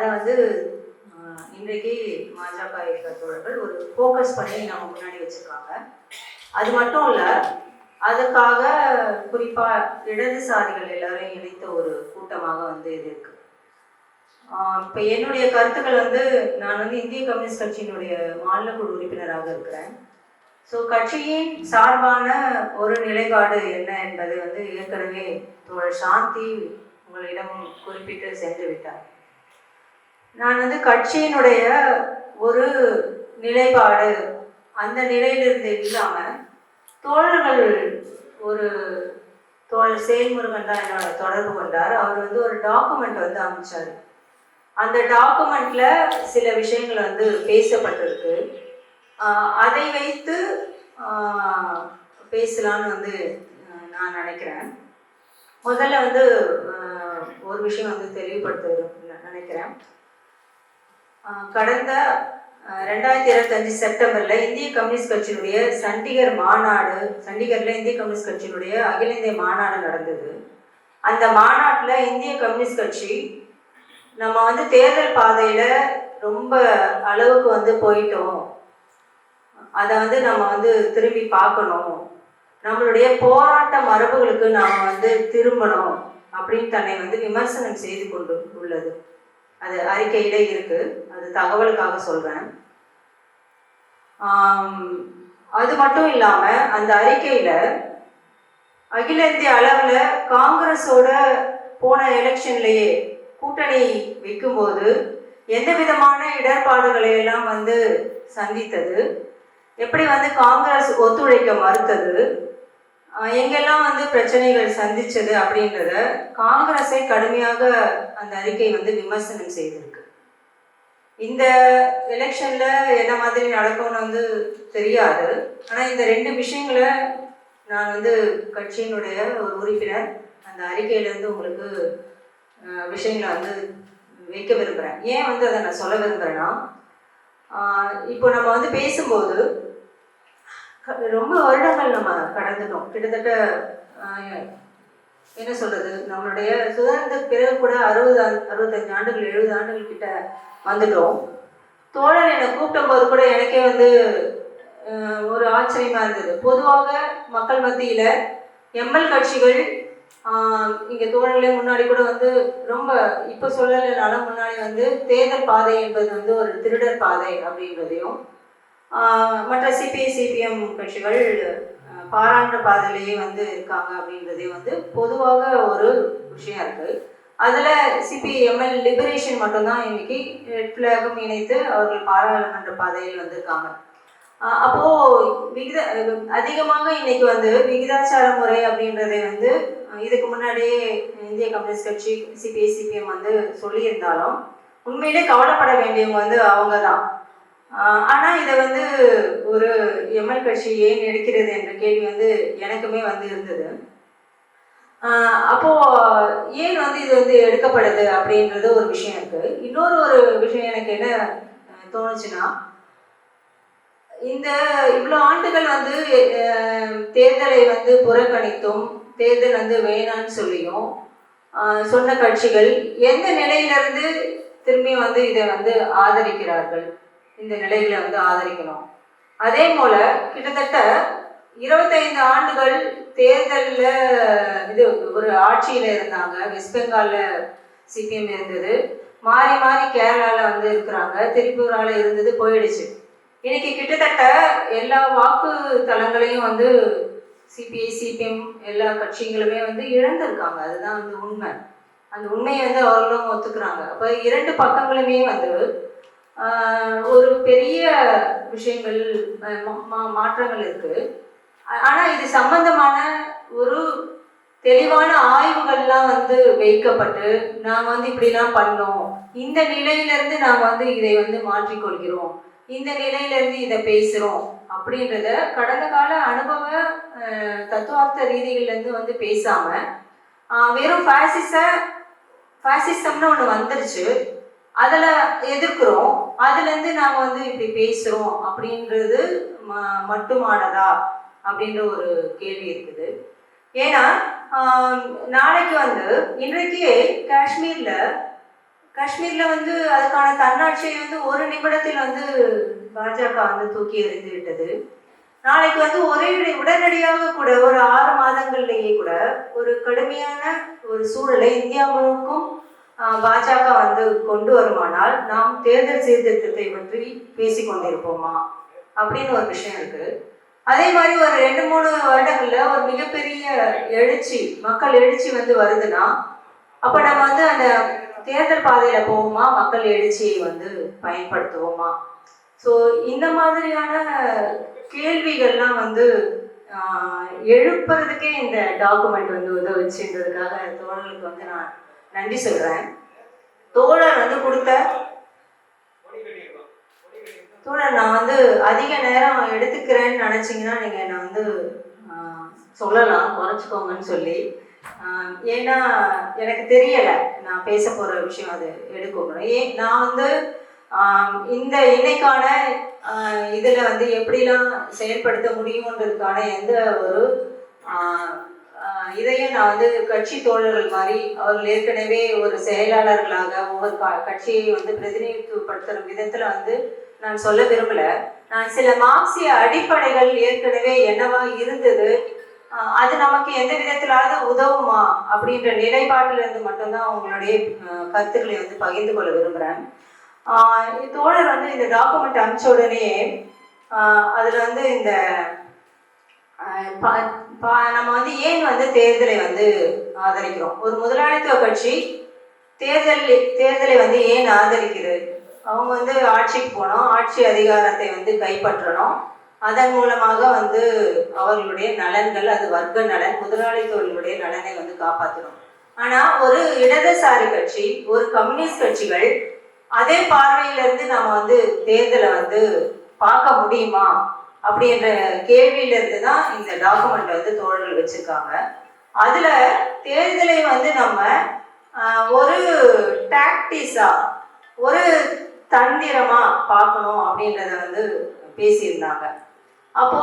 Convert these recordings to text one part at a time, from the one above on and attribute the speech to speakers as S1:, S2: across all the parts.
S1: அதை வந்து இன்றைக்கு பாஜக இயக்க தோழர்கள் ஒரு ஃபோக்கஸ் பண்ணி நம்ம முன்னாடி வச்சுருக்காங்க. அது மட்டும் இல்லை, அதுக்காக குறிப்பாக இடதுசாரிகள் எல்லாரையும் இணைத்த ஒரு கூட்டமாக வந்து இது இருக்கு. இப்போ என்னுடைய கருத்துக்கள் வந்து, நான் வந்து இந்திய கம்யூனிஸ்ட் கட்சியினுடைய மாநில குழு உறுப்பினராக இருக்கிறேன். ஸோ கட்சியின் சார்பான ஒரு நிலைப்பாடு என்ன என்பது வந்து ஏற்கனவே தோழர் சாந்தி உங்களிடம் குறிப்பிட்டு சென்று விட்டார். நான் வந்து கட்சியினுடைய ஒரு நிலைப்பாடு அந்த நிலையிலிருந்து இல்லாமல் தோழர்கள் ஒரு தோழர் செயல்முருகன் தான் என்னோட தொடர்பு கொண்டார். அவர் வந்து ஒரு டாக்குமெண்ட் வந்து அமைச்சார். அந்த டாக்குமெண்ட்ல சில விஷயங்கள் வந்து பேசப்பட்டிருக்கு. அதை வைத்து பேசலான்னு வந்து நான் நினைக்கிறேன். முதல்ல வந்து ஒரு விஷயம் வந்து தெளிவுபடுத்த நினைக்கிறேன். கடந்த 2025 செப்டம்பரில் இந்திய கம்யூனிஸ்ட் கட்சியினுடைய சண்டிகரில் இந்திய கம்யூனிஸ்ட் கட்சியினுடைய அகில இந்திய மாநாடு நடந்தது. அந்த மாநாட்டில் இந்திய கம்யூனிஸ்ட் கட்சி நம்ம வந்து தேர்தல் பாதையில் ரொம்ப அளவுக்கு வந்து போயிட்டோம், அதை வந்து நம்ம வந்து திரும்பி பார்க்கணும், நம்மளுடைய போராட்ட மரபுகளுக்கு நாம் வந்து திரும்பணும் அப்படின்னு தன்னை வந்து விமர்சனம் செய்து கொண்டு உள்ளது. அது அறிக்கையில இருக்கு, அது தகவலுக்காக சொல்றேன். அது மட்டும் இல்லாம அந்த அறிக்கையில அகில இந்திய அளவுல காங்கிரஸோட போன எலெக்ஷன்லயே கூட்டணி வைக்கும்போது எந்த விதமான இடர்பாடுகளை எல்லாம் வந்து சந்தித்தது, எப்படி வந்து காங்கிரஸ் ஒத்துழைக்க மறுத்தது, எங்கெல்லாம் வந்து பிரச்சனைகள் சந்திச்சது அப்படின்றத காங்கிரஸை கடுமையாக அந்த அறிக்கை வந்து விமர்சனம் செய்திருக்கு. இந்த எலெக்ஷன்ல என்ன மாதிரி நடக்கும்னு வந்து தெரியாது. ஆனா இந்த 2 விஷயங்களை நான் வந்து கட்சியினுடைய ஒரு உறுப்பினர் அந்த அறிக்கையிலேருந்து உங்களுக்கு விஷயங்களை வந்து வைக்க விரும்புகிறேன். ஏன் வந்து அதை நான் சொல்ல விரும்புகிறேன்னா, இப்போ நம்ம வந்து பேசும்போது ரொம்ப வருடங்கள் நம்ம கடந்துட்டோம். கிட்டத்தட்ட என்ன சொல்றது, நம்மளுடைய சுதந்திரத்துக்கு பிறகு கூட 65 ஆண்டுகள் 70 ஆண்டுகள் கிட்ட வந்துட்டோம். தோழர் என்னை கூப்பிட்ட போது கூட எனக்கே வந்து ஒரு ஆச்சரியமா இருந்தது. பொதுவாக மக்கள் மத்தியில எம்எல் கட்சிகள் இங்க தோழர்களே முன்னாடி கூட வந்து ரொம்ப இப்ப சொல்லலைனாலும் முன்னாடி வந்து தேர்தல் பாதை என்பது வந்து ஒரு திருடர் பாதை அப்படின்றதையும், மற்ற சிபிஐ சிபிஎம் கட்சிகள் பாராளுமன்ற பாதையிலேயே வந்து இருக்காங்க அப்படின்றதையும் வந்து பொதுவாக ஒரு விஷயம் இருக்கு. அதுல சிபிஎம்எல் லிபரேஷன் மட்டும்தான் இன்னைக்கு ரெட் ஃபிளாகும் இணைத்து அவர்கள் பாராளுமன்ற பாதையில் வந்திருக்காங்க. அப்போ அதிகமாக இன்னைக்கு வந்து விகிதாச்சார முறை அப்படின்றதை வந்து இதுக்கு முன்னாடியே இந்திய கம்யூனிஸ்ட் கட்சி சிபிஐ சிபிஎம் வந்து சொல்லியிருந்தாலும் உண்மையிலே கவலைப்பட வேண்டியவங்க வந்து அவங்க தான். ஆனால் இதை வந்து ஒரு எம்எல் கட்சி ஏன் எடுக்கிறது என்ற கேள்வி வந்து எனக்குமே வந்து இருந்தது. அப்போ ஏன் வந்து இது வந்து எடுக்கப்படுது அப்படின்றது ஒரு விஷயம் இருக்கு. இன்னொரு ஒரு விஷயம் எனக்கு என்ன தோணுச்சுன்னா, இந்த இவ்வளோ ஆண்டுகள் வந்து தேர்தலை வந்து புறக்கணித்தும் தேர்தல் வந்து வேணான்னு சொல்லியும் சொன்ன கட்சிகள் எந்த நிலையிலிருந்து திரும்பி வந்து இதை வந்து ஆதரிக்கிறார்கள், இந்த நிலையில வந்து ஆதரிக்கணும். அதே போல கிட்டத்தட்ட 25 ஆண்டுகள் தேர்தலில் இது ஒரு ஆட்சியில இருந்தாங்க. வெஸ்ட் பெங்கால்ல சிபிஎம் இருந்தது, மாறி மாறி கேரளால வந்து இருக்கிறாங்க, திரிபுரால இருந்தது, போயிடுச்சு. இன்னைக்கு கிட்டத்தட்ட எல்லா வாக்கு தளங்களையும் வந்து சிபிஐ சிபிஎம் எல்லா கட்சிகளுமே வந்து இழந்திருக்காங்க. அதுதான் வந்து உண்மை. அந்த உண்மையை வந்து அவர்களும் ஒத்துக்கிறாங்க. அப்போ 2 பக்கங்களுமே வந்து ஒரு பெரிய விஷயங்கள் மாற்றங்கள் இருக்கு. ஆனா இது சம்பந்தமான ஒரு தெளிவான ஆய்வுகள்லாம் வந்து வைக்கப்பட்டு நாங்க வந்து இப்படிலாம் பண்ணோம், இந்த நிலையிலிருந்து நாங்க வந்து இதை வந்து மாற்றிக்கொள்கிறோம், இந்த நிலையிலிருந்து இதை பேசுறோம் அப்படின்றத கடந்த கால அனுபவ தத்துவார்த்த ரீதிகள்லேருந்து வந்து பேசாம வெறும் ஃபேசிசம்னு ஒன்று வந்துருச்சு, அதில் எதிர்க்கிறோம், அதுலேருந்து நாங்கள் வந்து இப்படி பேசுகிறோம் அப்படின்றது மட்டுமானதா அப்படின்ற ஒரு கேள்வி இருக்குது. ஏன்னா நாளைக்கு வந்து இன்றைக்கே காஷ்மீரில் காஷ்மீர்ல வந்து அதுக்கான தன்னாட்சியை வந்து ஒரு நிமிடத்தில் வந்து பாஜக வந்து தூக்கி எறிந்து விட்டது. நாளைக்கு வந்து உடனடியாக கூட ஒரு 6 மாதங்கள்லேயே கூட ஒரு கடுமையான ஒரு சூழலை இந்தியா முழுக்கும் பாஜக வந்து கொண்டு வருமானால் நாம் தேர்தல் சீர்திருத்தத்தை பற்றி பேசி கொண்டிருப்போமா அப்படின்னு ஒரு விஷயம் இருக்கு. அதே மாதிரி ஒரு 2-3 வருடங்கள்ல ஒரு மிகப்பெரிய எழுச்சி, மக்கள் எழுச்சி வந்து வருதுன்னா அப்ப நம்ம வந்து அந்த தேர்தல் பாதையில போவோமா, மக்கள் எழுச்சியை வந்து பயன்படுத்துவோமா? ஸோ இந்த மாதிரியான கேள்விகள்லாம் வந்து எழுப்புறதுக்கே இந்த டாக்குமெண்ட் வந்து உதவுச்சுன்றதுக்காக தோழர்களுக்கு வந்து நான் நன்றி சொல்றேன். தோழர் வந்து கொடுத்த தோழர் நான் வந்து அதிக நேரம் எடுத்துக்கிறேன்னு நினைச்சீங்கன்னா நீங்க என்னை வந்து சொல்லலாம், குறைச்சிக்கோங்கன்னு சொல்லி. ஏன்னா எனக்கு தெரியலை நான் பேச போற விஷயம் அது எடுக்கணும். நான் வந்து இந்த இன்னைக்கான இதுல வந்து எப்படிலாம் செயல்படுத்த முடியும்ன்றதுக்கான எந்த ஒரு இதையும் நான் வந்து கட்சி தோழர்கள் மாதிரி அவர்கள் ஏற்கனவே ஒரு செயலாளர்களாக ஒவ்வொரு கட்சியை வந்து பிரதிநிதித்துவப்படுத்துற விதத்துல வந்து நான் சொல்ல விரும்பல. நான் சில மார்க்சிய அடிப்படைகள் ஏற்கனவே என்னவா இருந்தது, அது நமக்கு எந்த விதத்திலாவது உதவுமா அப்படின்ற நிலைப்பாட்டில இருந்து மட்டும்தான் உங்களுடைய கருத்துக்களை வந்து பகிர்ந்து கொள்ள விரும்புகிறேன். தோழர் வந்து இந்த டாக்குமெண்ட் அனுப்பிச்ச உடனே அதுல வந்து இந்த நம்ம வந்து ஏன் வந்து தேர்தலை வந்து ஆதரிக்கிறோம், ஒரு முதலாளித்துவ கட்சி தேர்தலை வந்து ஏன் ஆதரிக்குது? அவங்க வந்து ஆட்சிக்கு போனோம், ஆட்சி அதிகாரத்தை வந்து கைப்பற்றணும், அதன் மூலமாக வந்து அவர்களுடைய நலன்கள், அது வர்க்க நலன், முதலாளித்துவர்களுடைய நலனை வந்து காப்பாற்றணும். ஆனா ஒரு இடதுசாரி கட்சி, ஒரு கம்யூனிஸ்ட் கட்சிகள் அதே பார்வையிலிருந்து நம்ம வந்து தேர்தலை வந்து பார்க்க முடியுமா அப்படின்ற கேள்வியில இருந்து தான் இந்த டாக்குமெண்ட் வந்து தோழர்கள் வச்சிருக்காங்க. அதுல தேர்தலை வந்து நம்ம ஒரு டாக்டிஸா, ஒரு தந்திரமா பார்க்கணும் அப்படின்றத வந்து பேசியிருந்தாங்க. அப்போ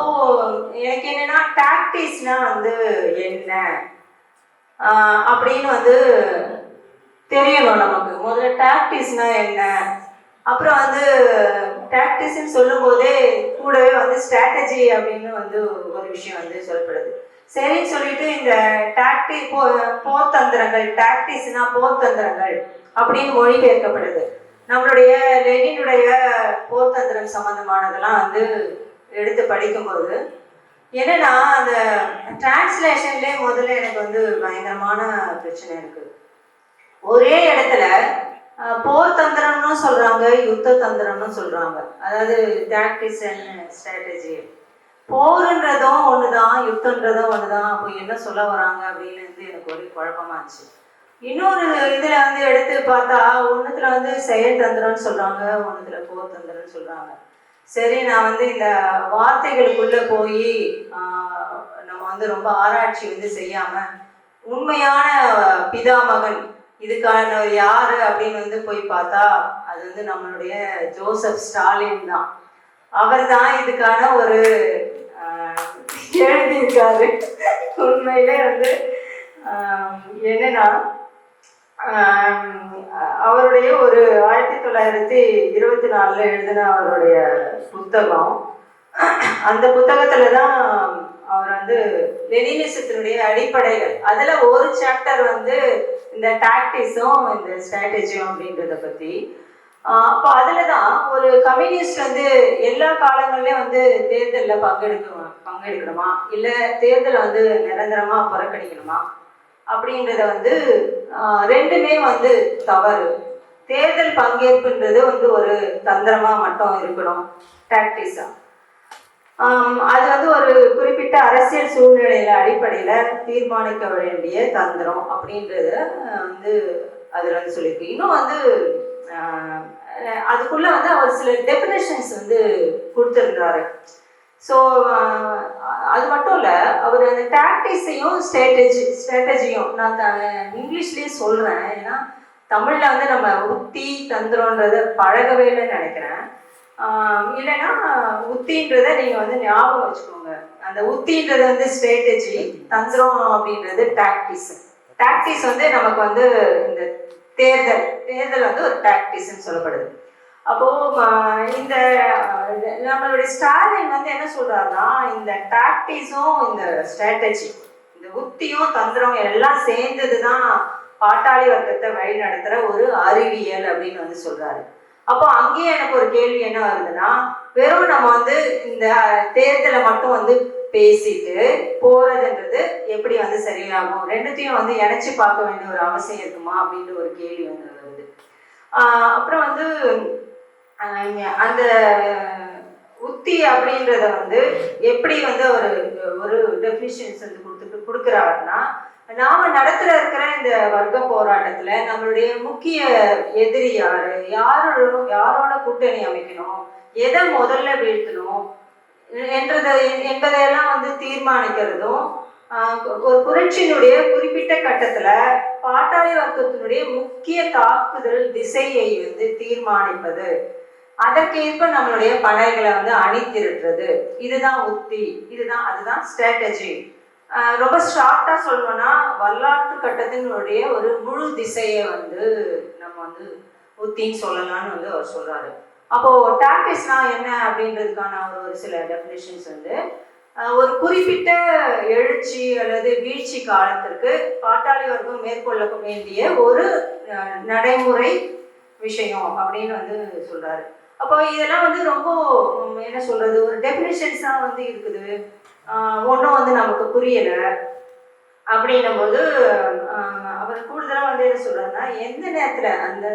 S1: எனக்கு என்னன்னா டாக்டிஸ்னா வந்து என்ன அப்படின்னு வந்து தெரியணும் நமக்கு. முதல்ல டாக்டிஸ்னா என்ன, அப்புறம் வந்து டாக்டிஸ்ன்னு சொல்லும் போதே கூடவே வந்து ஸ்ட்ராட்டஜி அப்படின்னு வந்து ஒரு விஷயம் வந்து சொல்லப்படுது. சரின்னு சொல்லிட்டு இந்த போர்த்தந்திரங்கள், டாக்டிஸ்னா போர்த்தந்திரங்கள் அப்படின்னு மொழிபெயர்க்கப்படுது. நம்மளுடைய லெனினுடைய போர்த்தந்திரம் சம்பந்தமானதெல்லாம் வந்து எடுத்து படிக்கும்போது என்னன்னா அந்த டிரான்ஸ்லேஷன்லேயே முதல்ல எனக்கு வந்து பயங்கரமான பிரச்சனை இருக்கு. ஒரே இடத்துல போர் தந்திரம்னு சொல்றாங்க, யுத்த தந்திரம்னு சொல்றாங்க. அதாவது டாக்டிக்ஸ் அண்ட் ஸ்ட்ராட்டஜி. போருன்றதும் ஒண்ணுதான், யுத்தன்றதும் ஒண்ணுதான். அப்போ என்ன சொல்ல வராங்க அப்படின்னு எனக்கு ஒரு குழப்பமாச்சு. இன்னொரு இதுல வந்து எடுத்து பார்த்தா ஒண்ணுத்துல வந்து செயல் தந்திரம்னு சொல்றாங்க, ஒண்ணுத்துல போர் தந்திரம்னு சொல்றாங்க. சரி, நான் வந்து இந்த வார்த்தைகளுக்குள்ள போய் நம்ம வந்து ரொம்ப ஆராய்ச்சி வந்து செய்யாம உண்மையான பிதாமகன் இதுக்கான யாரு அப்படின்னு வந்து போய் பார்த்தா அது வந்து நம்மளுடைய ஜோசப் ஸ்டாலின் தான். அவர் தான் இதுக்கான ஒரு எழுதியிருக்காரு. உண்மையிலே வந்து என்னன்னா அவருடைய ஒரு 1924 எழுதின அவருடைய புத்தகம், அந்த புத்தகத்துல தான் அவர் வந்து லெனினிசத்தினுடைய அடிப்படைகள், அதுல ஒரு சாப்டர் வந்து இந்த டாக்டிஸும் இந்த ஸ்ட்ராட்டஜியும் அப்படின்றத பத்தி. அப்போ அதுலதான் ஒரு கம்யூனிஸ்ட் வந்து எல்லா காலங்கள்லயும் வந்து தேர்தலில் பங்கெடுக்கணுமா இல்ல தேர்தலை வந்து நிரந்தரமா புறக்கணிக்கணுமா அப்படின்றத வந்து ரெண்டுமே வந்து தவறு. தேர்தல் பங்கேற்புன்றது வந்து ஒரு தந்திரமா மட்டும் இருக்கணும், டாக்டிஸா. அது வந்து ஒரு குறிப்பிட்ட அரசியல் சூழ்நிலையில அடிப்படையில தீர்மானிக்க வேண்டிய தந்திரம் அப்படின்றத வந்து அதுல வந்து சொல்லியிருக்கு. இன்னும் வந்து அதுக்குள்ள வந்து அவர் சில டெஃபினேஷன்ஸ் வந்து கொடுத்துருந்தாரு. ஸோ அது மட்டும் இல்லை, அவர் அந்த டாக்டிக்ஸையும் ஸ்ட்ராட்டஜியும் நான் இங்கிலீஷ்லேயே சொல்கிறேன், ஏன்னா தமிழில் வந்து நம்ம உத்தி தந்திரன்றதை பழகவே இல்லைன்னு நினைக்கிறேன். இல்லைன்னா உத்தின்றத நீங்கள் வந்து ஞாபகம் வச்சுக்கோங்க. அந்த உத்தின்றது வந்து ஸ்ட்ராட்டஜி, தந்திரம் அப்படின்றது டாக்டிக்ஸ். டாக்டிக்ஸ் வந்து நமக்கு வந்து இந்த தேர்தல் வந்து ஒரு டாக்டிஸ்ன்னு சொல்லப்படுது. அப்போ இந்த நம்மளுடைய ஸ்டாலின் வந்து என்ன சொல்றாருன்னா, இந்த டாக்டிஸும் இந்த ஸ்ட்ராட்டஜி, இந்த உத்தியும் தந்திரம் எல்லாம் சேர்ந்ததுதான் பாட்டாளி வர்க்கத்தை வழி நடத்துற ஒரு அறிவியல் அப்படின்னு வந்து சொல்றாரு. அப்போ அங்கேயே எனக்கு ஒரு கேள்வி என்ன வருதுன்னா, வெறும் நம்ம வந்து இந்த தேர்தலை மட்டும் வந்து பேசிட்டு போறதுன்றது எப்படி வந்து சரியாகும்? ரெண்டுத்தையும் வந்து இணைச்சு பார்க்க வேண்டிய ஒரு அவசியம் இருக்குமா அப்படின்ற ஒரு கேள்வி வந்து வருது. அப்புறம் வந்து அந்த உத்தி அப்படின்றத வந்து எப்படி வந்து ஒரு டெஃபினிஷன்ஸ் வந்து கொடுக்குறாருன்னா, நாம நடத்துல இருக்கிற இந்த வர்க்க போராட்டத்துல நம்மளுடைய முக்கிய எதிரி யாரோட கூட்டணி அமைக்கணும், எதை முதல்ல வீழ்த்தணும் என்பதையெல்லாம் வந்து தீர்மானிக்கிறதும், ஒரு புரட்சியினுடைய குறிப்பிட்ட கட்டத்துல பாட்டாளி வர்க்கத்தினுடைய முக்கிய தாக்குதல் திசையை வந்து தீர்மானிப்பது, அதற்கேற்ப நம்மளுடைய படைகளை வந்து அணிதிரட்டுறது, இதுதான் உத்தி, அதுதான் ஸ்ட்ராட்டஜி. ரொம்ப ஷார்ட்டா சொல்லணும்னா வரலாற்று கட்டத்தினுடைய ஒரு முழு திசையை வந்து நம்ம வந்து உத்தின்னு சொல்லலாம்னு வந்து அவர் சொல்றாரு. அப்போ டாக்டிஸ்னா என்ன அப்படின்றதுக்கான ஒரு சில டெஃபினிஷன்ஸ் வந்து, ஒரு குறிப்பிட்ட எழுச்சி அல்லது வீழ்ச்சி காலத்திற்கு பாட்டாளி வர்க்கம் மேற்கொள்ள வேண்டிய ஒரு நடைமுறை விஷயம் அப்படின்னு வந்து சொல்றாரு. அப்போ இதெல்லாம் வந்து ரொம்ப என்ன சொல்றது, ஒரு டெஃபினிஷன்ஸ் தான் வந்து இருக்குது, ஒன்றும் வந்து நமக்கு புரியல அப்படின்னும் போது அவர் கூடுதலாக வந்து என்ன சொல்றாருன்னா, எந்த நேரத்துல அந்த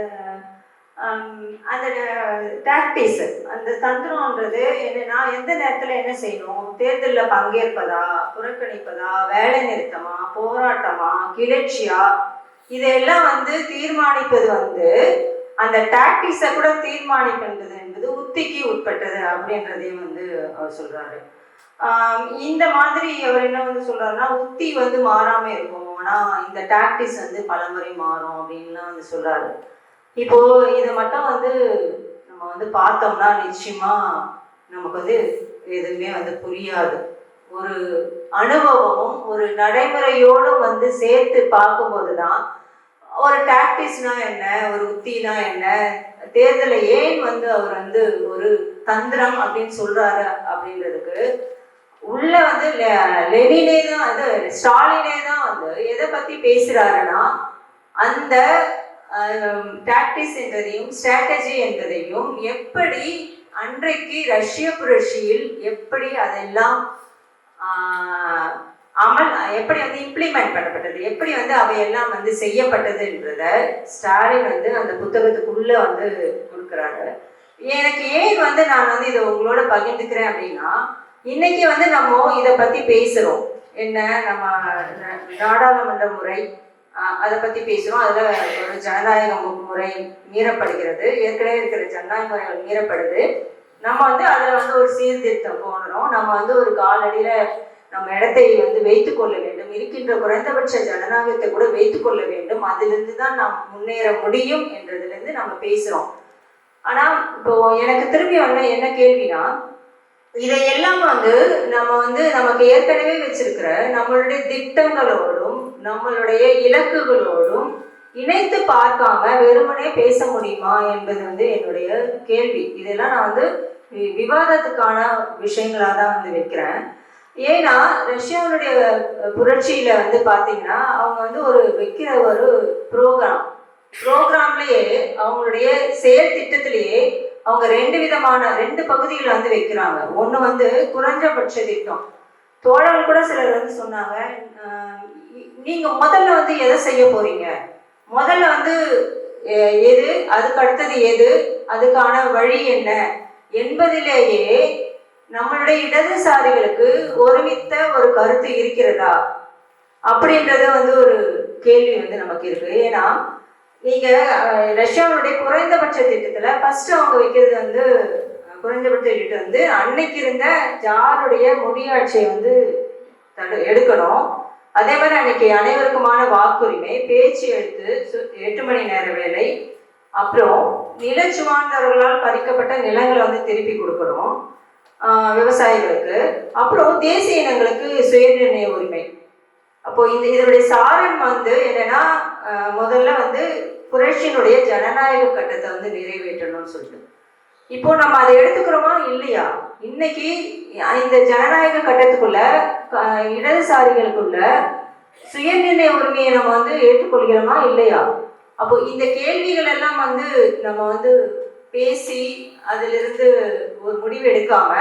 S1: அந்த டாக்டிஸ், அந்த தந்திரம்ன்றது என்னன்னா, எந்த நேரத்துல என்ன செய்யணும், தேர்தலில் பங்கேற்பதா, புறக்கணிப்பதா, வேலை நிறுத்தமா, போராட்டமா, கிளர்ச்சியா, இதெல்லாம் வந்து தீர்மானிப்பது வந்து அந்த டாக்டிஸை கூட தீர்மானிப்பது என்பது உத்திக்கு உட்பட்டது அப்படின்றதையும் வந்து அவர் சொல்றாரு. இந்த மாதிரி அவர் என்ன வந்து சொல்றாருன்னா, உத்தி வந்து மாறாம இருக்கும், ஆனா இந்த டாக்டிஸ் வந்து பலமுறை மாறும் அப்படின்லாம் வந்து சொல்றாரு. இப்போ இதை மட்டும் வந்து நம்ம வந்து பார்த்தோம்னா நிச்சயமா நமக்கு வந்து எதுவுமே வந்து புரியாது. ஒரு அனுபவமும் ஒரு நடைமுறையோடும் வந்து சேர்த்து பார்க்கும்போதுதான் ஒரு டாக்டிஸ்னா என்ன, ஒரு உத்தினா என்ன, தேர்தலை ஏன் வந்து அவர் வந்து ஒரு தந்திரம் அப்படின்னு சொல்றாரு அப்படின்றதுக்கு உள்ள வந்து லெனினே தான், அது ஸ்டாலினே தான் வந்து எதை பத்தி பேசுறாருன்னா, அந்த டாக்டிஸ் என்பதையும் ஸ்ட்ராட்டஜி என்பதையும் எப்படி அன்றைக்கு ரஷ்ய புரட்சியில் எப்படி அதெல்லாம் எப்படி வந்து இம்ப்ளிமெண்ட் பண்ணப்பட்டது, எப்படி வந்து அவையெல்லாம் வந்து செய்யப்பட்டதுன்றத ஸ்டாலின் வந்து அந்த புத்தகத்துக்குள்ள வந்து கொடுக்குறாரு. எனக்கு ஏன் வந்து நான் வந்து இதை உங்களோட பகிர்ந்துக்கிறேன் அப்படின்னா, இன்னைக்கு வந்து நம்ம இதை பத்தி பேசுறோம், என்ன நம்ம நாடாளுமன்ற முறை அதை பத்தி பேசுறோம், அதுல ஒரு ஜனநாயக முறை மீறப்படுகிறது, ஏற்கனவே இருக்கிற ஜனநாயக முறைகள் மீறப்படுது, நம்ம வந்து அதுல வந்து ஒரு சீர்திருத்தம் போனோம், நம்ம வந்து ஒரு காலடியில நம்ம இடத்தை வந்து வைத்துக் கொள்ள வேண்டும், இருக்கின்ற குறைந்தபட்ச ஜனநாயகத்தை கூட வைத்துக் கொள்ள வேண்டும், அதிலிருந்து தான் நாம் முன்னேற முடியும் என்றதுல இருந்து நம்ம பேசுறோம். ஆனா இப்போ எனக்கு திரும்பி என்ன கேள்வினா, இதையெல்லாம் வந்து நம்ம வந்து நமக்கு ஏற்கனவே வச்சிருக்கிற நம்மளுடைய திட்டங்களோடும் நம்மளுடைய இலக்குகளோடும் இணைத்து பார்க்காம வெறுமனே பேச முடியுமா என்பது வந்து என்னுடைய கேள்வி. இதெல்லாம் நான் வந்து விவாதத்துக்கான விஷயங்களா தான் வந்து வைக்கிறேன். ஏன்னா ரஷ்யாவுடைய புரட்சியில வந்து பாத்தீங்கன்னா, அவங்க வந்து வைக்கிற ஒரு ப்ரோக்ராம்லயே அவங்களுடைய செயல் திட்டத்திலேயே அவங்க ரெண்டு பகுதிகளை வந்து வைக்கிறாங்க. ஒண்ணு வந்து குறைஞ்சபட்ச திட்டம். தோழர்கள் கூட சிலர் வந்து சொன்னாங்க, நீங்க முதல்ல வந்து எதை செய்ய போறீங்க, முதல்ல வந்து எது, அதுக்கு அடுத்தது எது, அதுக்கான வழி என்ன என்பதிலேயே நம்மளுடைய இடதுசாரிகளுக்கு ஒருமித்த ஒரு கருத்து இருக்கிறதா அப்படின்றத வந்து ஒரு கேள்வி வந்து நமக்கு இருக்கு. ஏன்னா நீங்க ரஷ்யாவுடைய குறைந்தபட்ச திட்டத்துல ஃபர்ஸ்ட் அவங்க வைக்கிறது வந்து குறைந்தபட்ச திட்டம் வந்து அன்னைக்கு இருந்த ஜாருடைய முடியாட்சியை வந்து எடுக்கணும். அதே மாதிரி அன்னைக்கு அனைவருக்குமான வாக்குரிமை, பேச்சு எழுத்து, 8 மணி நேர வேலை, அப்புறம் நிலச்சுவார்ந்தவர்களால் பறிக்கப்பட்ட நிலங்களை வந்து திருப்பி கொடுக்கணும் விவசாயிகளுக்கு, அப்புறம் தேசிய இனங்களுக்கு சுயநிர்ணய உரிமை. அப்போ இதனுடைய சாரம் வந்து என்னன்னா, முதல்ல வந்து புரட்சியினுடைய ஜனநாயக கட்டத்தை வந்து நிறைவேற்றணும்னு சொல்லிட்டு. இப்போ நம்ம அதை எடுத்துக்கிறோமா இல்லையா? இன்னைக்கு இந்த ஜனநாயக கட்டத்துக்குள்ள இடதுசாரிகளுக்குள்ள சுயநிர்ணய உரிமையை நம்ம வந்து ஏற்றுக்கொள்கிறோமா இல்லையா? அப்போ இந்த கேள்விகள் எல்லாம் வந்து நம்ம வந்து பேசி அதிலிருந்து ஒரு முடிவு எடுக்காம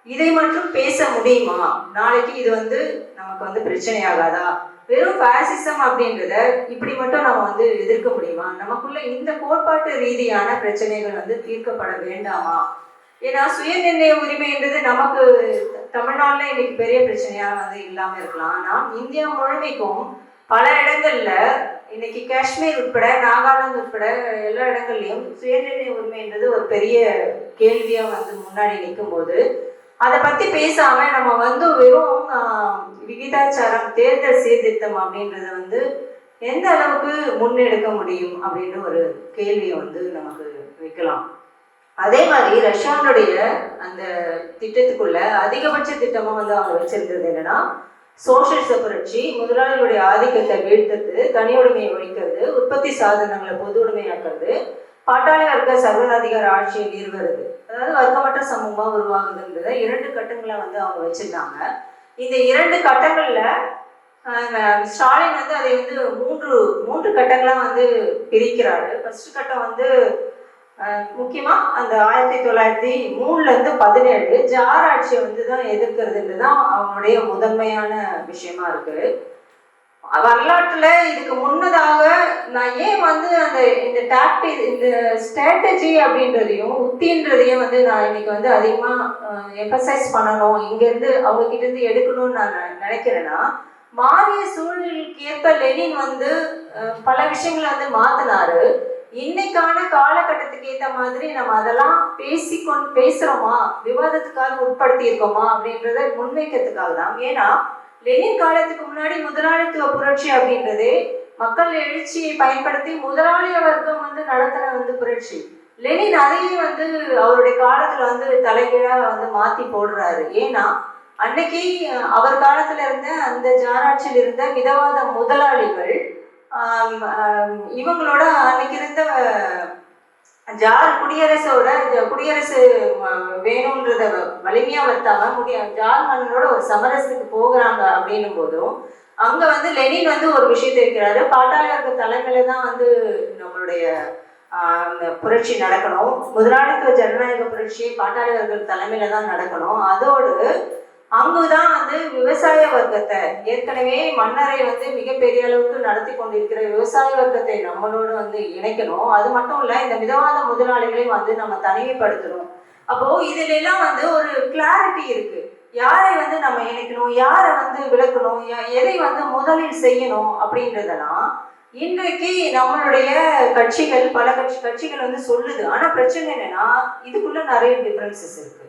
S1: இதை மட்டும் பேச முடியுமா? நாளைக்கு இது வந்து நமக்கு வந்து பிரச்சனை ஆகாதா? வெறும் பாசிசம் அப்படின்றத இப்படி மட்டும் நம்ம வந்து எதிர்க்க முடியுமா? நமக்குள்ள இந்த கோட்பாட்டு ரீதியான பிரச்சனைகள் வந்து தீர்க்கப்பட வேண்டாமா? ஏன்னா சுயநிர்ணய உரிமைன்றது நமக்கு தமிழ்நாட்டில் இன்னைக்கு பெரிய பிரச்சனையா வந்து இல்லாம இருக்கலாம். ஆனா இந்தியா முழுமைக்கும் பல இடங்கள்ல இன்னைக்கு காஷ்மீர் உட்பட நாகாலாந்து உட்பட எல்லா இடங்கள்லயும் சுயநிர்ணய உரிமைன்றது ஒரு பெரிய கேள்வியா வந்து முன்னாடி நிற்கும் போது அதை பத்தி பேசாம நம்ம வந்து வெறும் விகிதாச்சாரம் தேர்தல் சீர்திருத்தம் அப்படின்றத வந்து எந்த அளவுக்கு முன்னெடுக்க முடியும் அப்படின்ற ஒரு கேள்வியை வந்து நமக்கு வைக்கலாம். அதே மாதிரி ரஷ்யாவுடைய அந்த திட்டத்துக்குள்ள அதிகபட்ச திட்டமா வந்து அவங்க வச்சிருந்தது என்னன்னா சோசியலிச புரட்சி, முதலாளிகளுடைய ஆதிக்கத்தை வீழ்த்துறது, தனியுடைமையை ஒழிக்கிறது, உற்பத்தி சாதனங்களை பொது உடைமையாக்குறது, பாட்டாளி வர்க்க சர்வாதிகார ஆட்சியை நிறுவுறது, அதாவது வர்க்கமற்ற சமூகமா உருவாகுதுன்றத 2 கட்டங்களை வந்து அவங்க வச்சிருந்தாங்க. இந்த 2 கட்டங்கள்ல ஸ்டாலின் வந்து அதை வந்து மூன்று கட்டங்களா வந்து பிரிக்கிறாரு. ஃபர்ஸ்ட் கட்டம் வந்து முக்கியமா அந்த 1903 17 ஜார் ஆட்சியை வந்து தான் எதிர்க்கிறதுன்றதுதான் அவங்களுடைய முதன்மையான விஷயமா இருக்கு. வரலாற்றுல இதுக்கு முன்னதாக நான் ஏன் வந்து அந்த இந்த ஸ்ட்ராட்டஜி அப்படின்றதையும் உத்தின்றதையும் வந்து நான் இன்னைக்கு வந்து அதிகமா எம்பசைஸ் பண்ணணும், இங்கேருந்து அவங்க கிட்ட இருந்து எடுக்கணும்னு நான் நினைக்கிறேன்னா, மாறிய சூழ்நிலைக்கு ஏற்ப லெனின் வந்து பல விஷயங்களை வந்து மாத்தினாரு. இன்னைக்கான காலகட்டத்துக்கு ஏற்ற மாதிரி நம்ம அதெல்லாம் பேசுறோமா, விவாதத்துக்காக உட்படுத்தி இருக்கோமா அப்படின்றத முன்வைக்கிறதுக்காக தான். ஏன்னா லெனின் காலத்துக்கு முன்னாடி முதலாளித்துவ புரட்சி அப்படின்றது மக்கள் எழுச்சியை பயன்படுத்தி முதலாளிய வர்க்கம் வந்து நடத்தின வந்து புரட்சி. லெனின் அதையே வந்து அவருடைய காலத்துல வந்து தலைகீழா வந்து மாத்தி போடுறாரு. ஏன்னா அன்னைக்கு அவர் காலத்துல இருந்த அந்த ஜாராட்சியில் இருந்த மிதவாத முதலாளிகள் இவங்களோட அன்னைக்கு இருந்த ஜார் குடியரசு வேணும்ன்றத வலிமையா வருத்தாம ஜார் மன்னனோட ஒரு சமரசத்துக்கு போகிறாங்க அப்படின்னும் போதும் அங்க வந்து லெனின் வந்து ஒரு விஷயத்தை இருக்கிறாரு. பாட்டாளி வர்க்க தலைமையில தான் வந்து நம்மளுடைய புரட்சி நடக்கணும், முதலாளித்துவ ஜனநாயக புரட்சி பாட்டாளி வர்க்க தலைமையில தான் நடக்கணும். அதோடு அங்குதான் வந்து விவசாய வர்க்கத்தை, ஏற்கனவே மன்னரை வந்து மிகப்பெரிய அளவுக்கு நடத்தி கொண்டிருக்கிற விவசாய வர்க்கத்தை நம்மளோட வந்து இணைக்கணும். அது மட்டும் இல்ல, இந்த மிதவாத முதலாளிகளையும் வந்து நம்ம தனிமைப்படுத்தணும். அப்போ இதுல எல்லாம் வந்து ஒரு கிளாரிட்டி இருக்கு. யாரை வந்து நம்ம இணைக்கணும், யாரை வந்து விளக்கணும், எதை வந்து முதலில் செய்யணும் அப்படின்றதெல்லாம் இன்றைக்கு நம்மளுடைய கட்சிகள் பல கட்சிகள் வந்து சொல்லுது. ஆனா பிரச்சனை என்னன்னா இதுக்குள்ள நிறைய டிஃபரன்சஸ் இருக்கு.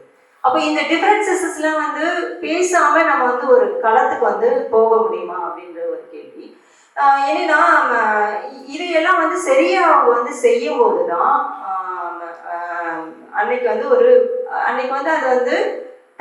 S1: அப்போ இந்த டிஃபரன்சஸ்லாம் வந்து பேசாம நம்ம வந்து ஒரு களத்துக்கு வந்து போக முடியுமா அப்படின்ற ஒரு கேள்வி. ஏன்னா இதையெல்லாம் வந்து சரியா அவங்க வந்து செய்யும் போதுதான் அன்னைக்கு வந்து அது வந்து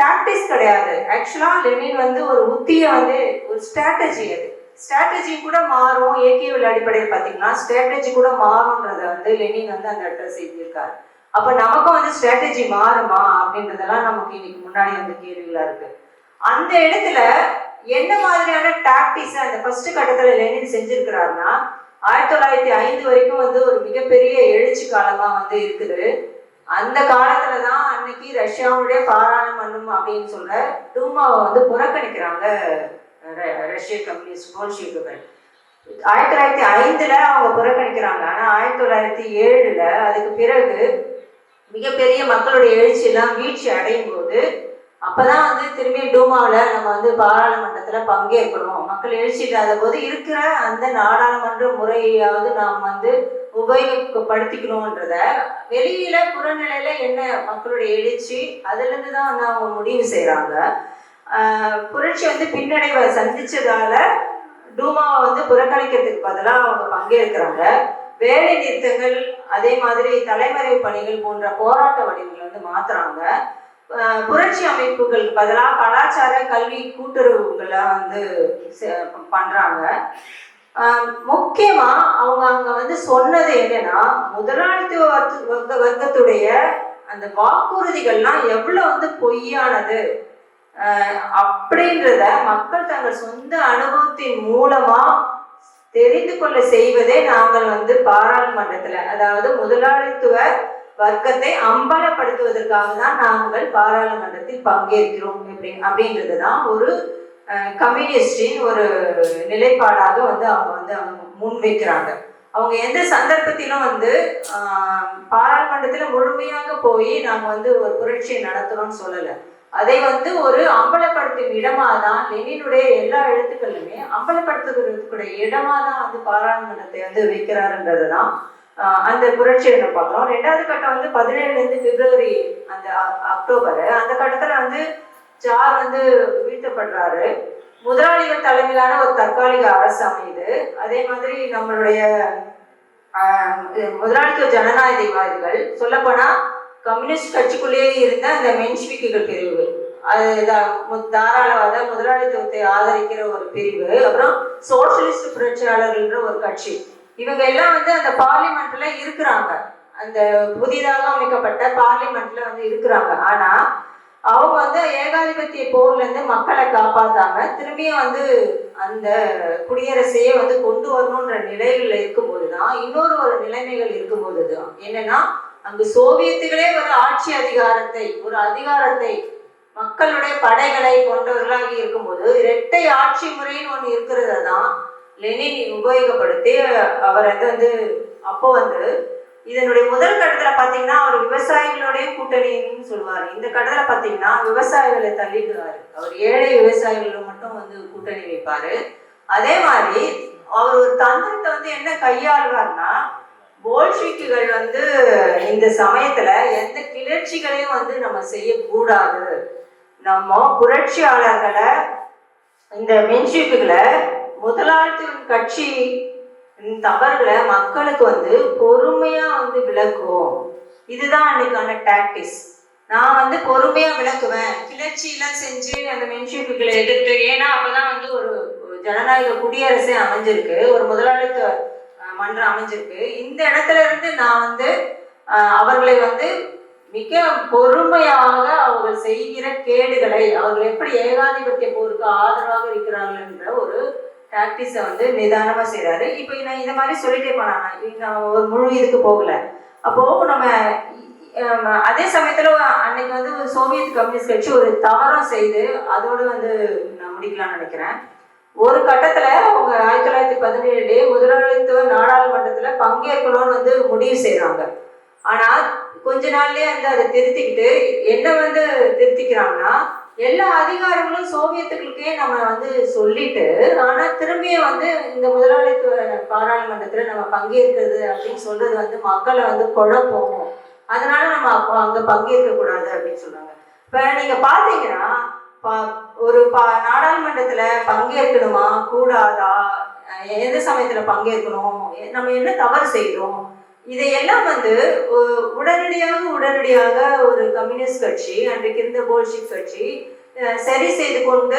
S1: டாக்டிக்ஸ் கிடையாது. ஆக்சுவலா லெனின் வந்து ஒரு உத்தியை வந்து ஒரு ஸ்ட்ராட்டஜி, அது ஸ்ட்ராட்டஜி கூட மாறும். ஏகேவில் அடிப்படையில் பார்த்தீங்கன்னா ஸ்ட்ராட்டஜி கூட மாறும்ன்றத வந்து லெனின் வந்து அந்த இடத்துல செய்திருக்காரு. அப்ப நமக்கும் வந்து ஸ்ட்ராட்டஜி மாறுமா அப்படின்றதெல்லாம் நமக்கு இன்னைக்கு முன்னாடி வந்து கேள்விகளா இருக்கு. அந்த இடத்துல என்ன மாதிரியான டாக்டிக்ஸ் அந்த ஃபர்ஸ்ட் கட்டத்துல லெனின் செஞ்சிருக்கிறாருன்னா 1905 வரைக்கும் வந்து ஒரு மிகப்பெரிய எழுச்சி காலமா வந்து இருக்குது. அந்த காலத்துலதான் அன்னைக்கு ரஷ்யாவுடைய பாராளுமன்றம் அப்படின்னு சொல்ற டூமாவை வந்து புறக்கணிக்கிறாங்க ரஷ்ய கம்யூனிஸ்ட் போல்ஷிக்குகள். 1905 அவங்க புறக்கணிக்கிறாங்க. ஆனா 1907 அதுக்கு பிறகு மிகப்பெரிய மக்களுடைய எழுச்சி எல்லாம் வீழ்ச்சி அடையும் போது அப்பதான் வந்து திரும்பி டூமாவில் நம்ம வந்து பாராளுமன்றத்துல பங்கேற்கணும். மக்கள் எழுச்சி இல்லாத போது இருக்கிற அந்த நாடாளுமன்ற முறையாவது நாம் வந்து உபயோகப்படுத்திக்கணும்ன்றத வெளியில புறநிலையில என்ன மக்களுடைய எழுச்சி அதுல இருந்துதான் வந்து அவங்க முடிவு செய்யறாங்க. புரட்சி வந்து பின்னடைவை சந்திச்சதால டூமாவை வந்து புறக்கணிக்கிறதுக்கு பதிலாக அவங்க பங்கேற்கிறாங்க. வேலை நிறுத்தங்கள், அதே மாதிரி தலைமறை பணிகள் போன்ற போராட்ட வடிவங்களை வந்து மாத்துறாங்க. புரட்சி அமைப்புகளுக்கு பதிலாக கலாச்சார கல்வி கூட்டுறவுகளை வந்து பண்றாங்க. முக்கியமா அவங்க அங்க வந்து சொன்னது என்னன்னா, முதலாளித்துவ வர்க்கத்துடைய அந்த வாக்குறுதிகள்லாம் எவ்வளவு வந்து பொய்யானது அப்படின்றத மக்கள் தங்கள் சொந்த அனுபவத்தின் மூலமா தெரிந்து கொள்ள செய்வதே நாங்கள் வந்து பாராளுமன்றத்துல, அதாவது முதலாளித்துவ வர்க்கத்தை அம்பலப்படுத்துவதற்காக தான் நாங்கள் பாராளுமன்றத்தில் பங்கேற்கிறோம் அப்படின்றதுதான் ஒரு கம்யூனிஸ்டின் ஒரு நிலைப்பாடாக வந்து அவங்க முன்வைக்கிறாங்க. அவங்க எந்த சந்தர்ப்பத்திலும் வந்து பாராளுமன்றத்துல முழுமையாக போய் நாங்க வந்து ஒரு புரட்சியை நடத்தணும்னு சொல்லலை. அதை வந்து ஒரு அம்பலப்படுத்தும் இடமா தான் லெனினுடைய எல்லா எழுத்துக்களுமே அம்பலப்படுத்துவதற்குடைய இடமா தான் வந்து பாராளுமன்றத்தை வந்து வைக்கிறாருன்றதுதான் அந்த புரட்சியை நம்ம பார்க்குறோம். 2வது கட்டம் வந்து 17 பிப்ரவரி அந்த அக்டோபர் அந்த கட்டத்துல வந்து ஜார் வந்து வீழ்த்தப்படுறாரு. முதலாளிகள் தலைமையிலான ஒரு தற்காலிக அரசு அமையுது. அதே மாதிரி நம்மளுடைய முதலாளித்துவ ஜனநாயகவாதிகள், சொல்லப்போனா கம்யூனிஸ்ட் கட்சிக்குள்ளேயே இருந்த அந்த மென்ஷ்விக்குகள் பிரிவு, அது தாராளவாத முதலாளித்துவத்தை ஆதரிக்கிற ஒரு பிரிவு, அப்புறம் சோசியலிஸ்ட் புரட்சியாளர்கள்ன்ற ஒரு கட்சி, இவங்க எல்லாம் வந்து அந்த பார்லிமெண்ட்ல இருக்கிறாங்க. அந்த புதிதாக அமைக்கப்பட்ட பார்லிமெண்ட்ல வந்து இருக்கிறாங்க. ஆனா அவங்க வந்து ஏகாதிபத்திய போர்ல இருந்து மக்களை காப்பாத்தாம திரும்பியும் வந்து அந்த குடியரசையே வந்து கொண்டு வரணும்ன்ற நிலைகள்ல இருக்கும்போதுதான் இன்னொரு ஒரு நிலைமைகள் இருக்கும்போதுதான் என்னன்னா, அங்கு சோவியத்துகளே ஒரு ஆட்சி அதிகாரத்தை மக்களுடைய படைகளை கொண்டவர்களாக இருக்கும்போது இரட்டை ஆட்சி முறைன்னு ஒன்று இருக்கிறத தான் லெனின் உபயோகப்படுத்தி அவர் வந்து அப்போ வந்து இதனுடைய முதல் கட்டத்துல பாத்தீங்கன்னா அவர் விவசாயிகளுடைய கூட்டணின்னு சொல்லுவாரு. இந்த கட்டத்துல பாத்தீங்கன்னா விவசாயிகளை தள்ளிடுவாரு. அவர் ஏழை விவசாயிகள் மட்டும் வந்து கூட்டணி வைப்பாரு. அதே மாதிரி அவர் ஒரு தந்திரத்தை வந்து என்ன கையாளுவார்னா, போல்ஷிக்குகள் வந்து இந்த சமயத்துல எந்த கிளர்ச்சிகளையும் வந்து நம்ம செய்யக்கூடாது, நம்ம புரட்சியாளர்களை இந்த மென்ஷிக்குகளை முதலாளித்துவ கட்சி தவறுகளை மக்களுக்கு வந்து பொறுமையா வந்து விளக்குவோம். இதுதான் அன்னைக்கான டாக்டிக்ஸ். நான் வந்து பொறுமையா விளக்குவேன், கிளர்ச்சி எல்லாம் செஞ்சு அந்த மென்ஷிக்குகளை எதிர்த்து, ஏன்னா அப்பதான் வந்து ஒரு ஜனநாயக குடியரசே அமைஞ்சிருக்கு, ஒரு முதலாளித்துவ மன்றம் அமைஞ்சிருக்கு. இந்த இடத்துல இருந்து நான் வந்து அவர்களை வந்து மிக பொறுமையாக அவர்கள் செய்கிற கேடுகளை, அவர்கள் எப்படி ஏகாதிபத்திய போருக்கு ஆதரவாக இருக்கிறார்கள் என்ற ஒரு டாக்டிக்ஸை வந்து நிதானமா செய்யறாரு. இப்போ நான் இந்த மாதிரி சொல்லிட்டே போனாங்க, நான் ஒரு முழு இதுக்கு போகல. அப்போ நம்ம அதே சமயத்துல அன்னைக்கு வந்து சோவியத் கம்யூனிஸ்ட் கட்சி ஒரு தவறம் செய்து அதோடு வந்து நான் முடிக்கலாம்னு நினைக்கிறேன். ஒரு கட்டத்துல அவங்க 1917 முதலாளித்துவ நாடாளுமன்றத்துல பங்கேற்கணும்னு வந்து முடிவு செய்யறாங்க. ஆனா கொஞ்ச நாள்லயே வந்து அதை திருத்திக்கிட்டு என்ன வந்து திருத்திக்கிறாங்கன்னா, எல்லா அதிகாரங்களும் சோவியத்துக்களுக்கே நம்ம வந்து சொல்லிட்டு, ஆனா திரும்பியும் வந்து இந்த முதலாளித்துவ பாராளுமன்றத்துல நம்ம பங்கேற்கிறது அப்படின்னு சொல்றது வந்து மக்களை வந்து குழப்பம், அதனால நம்ம அங்க பங்கேற்க கூடாது அப்படின்னு சொல்றாங்க. இப்ப நீங்க பாத்தீங்கன்னா ஒரு நாடாளுமன்றத்துல பங்கேற்கணுமா கூடாதா, எந்த சமயத்துல பங்கேற்கணும், நம்ம என்ன தவறு செய்யறோம், இதையெல்லாம் வந்து உடனடியாக ஒரு கம்யூனிஸ்ட் கட்சி, அன்றைக்கு இருந்த போல்ஷிக் கட்சி சரி செய்து கொண்டு